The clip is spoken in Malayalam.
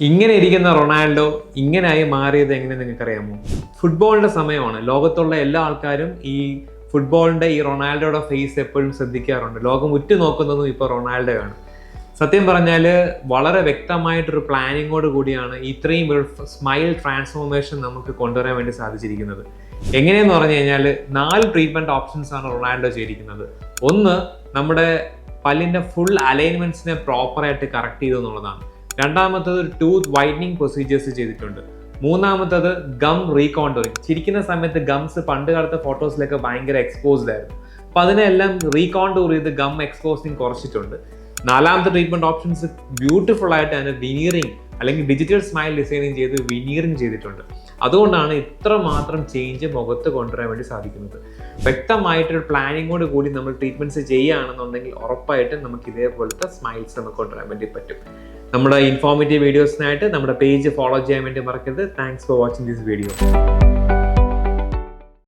ഇങ്ങനെ ഇരിക്കുന്ന റൊണാൾഡോ ഇങ്ങനെയായി മാറിയത് എങ്ങനെ നിങ്ങൾക്കറിയാമോ? ഫുട്ബോളിന്റെ സമയമാണ്. ലോകത്തുള്ള എല്ലാ ആൾക്കാരും ഈ ഫുട്ബോളിന്റെ ഈ റൊണാൾഡോയുടെ ഫേസ് എപ്പോഴും ശ്രദ്ധിക്കാറുണ്ട്. ലോകം ഉറ്റുനോക്കുന്നതും ഇപ്പോൾ റൊണാൾഡോയാണ്. സത്യം പറഞ്ഞാൽ വളരെ വ്യക്തമായിട്ടൊരു പ്ലാനിങ്ങോട് കൂടിയാണ് ഇത്രയും ഒരു സ്മൈൽ ട്രാൻസ്ഫോർമേഷൻ നമുക്ക് കൊണ്ടുവരാൻ വേണ്ടി സാധിച്ചിരിക്കുന്നത്. എങ്ങനെയെന്ന് പറഞ്ഞു കഴിഞ്ഞാൽ 4 ട്രീറ്റ്മെന്റ് ഓപ്ഷൻസ് ആണ് റൊണാൾഡോ ചെയ്തിരിക്കുന്നത്. ഒന്ന്, നമ്മുടെ പല്ലിന്റെ ഫുൾ അലൈൻമെന്റ്സിനെ പ്രോപ്പറായിട്ട് കറക്റ്റ് ചെയ്തു എന്നുള്ളതാണ്. രണ്ടാമത്തത് ടൂത്ത് വൈറ്റനിങ് പ്രൊസീജിയേഴ്സ് ചെയ്തിട്ടുണ്ട്. മൂന്നാമത്തത് ഗം റീകോണ്ടറിങ്. ചിരിക്കുന്ന സമയത്ത് ഗംസ് പണ്ട് കാലത്തെ ഫോട്ടോസിലൊക്കെ ഭയങ്കര എക്സ്പോസ്ഡ് ആയിരുന്നു. അപ്പൊ അതിനെല്ലാം റീകോണ്ടൂർ ചെയ്ത് ഗം എക്സ്പോസിങ് കുറച്ചിട്ടുണ്ട്. നാലാമത്തെ ട്രീറ്റ്മെന്റ് ഓപ്ഷൻസ് ബ്യൂട്ടിഫുൾ ആയിട്ട് അതിന്റെ വിനീറിങ് അല്ലെങ്കിൽ ഡിജിറ്റൽ സ്മൈൽ ഡിസൈനിങ് ചെയ്ത് വിനീറിങ് ചെയ്തിട്ടുണ്ട്. അതുകൊണ്ടാണ് ഇത്രമാത്രം ചേഞ്ച് മുഖത്ത് കൊണ്ടുവരാൻ വേണ്ടി സാധിക്കുന്നത്. വ്യക്തമായിട്ടൊരു പ്ലാനിങ്ങോട് കൂടി നമ്മൾ ട്രീറ്റ്മെന്റ്സ് ചെയ്യുകയാണെന്നുണ്ടെങ്കിൽ ഉറപ്പായിട്ടും നമുക്ക് ഇതേപോലത്തെ സ്മൈൽസ് നമുക്ക് കൊണ്ടുവരാൻ വേണ്ടി പറ്റും. നമ്മുടെ ഇൻഫോർമേറ്റീവ് വീഡിയോസിനായിട്ട് നമ്മുടെ പേജ് ഫോളോ ചെയ്യാൻ വേണ്ടി മറക്കരുത്. Thanks for watching this video.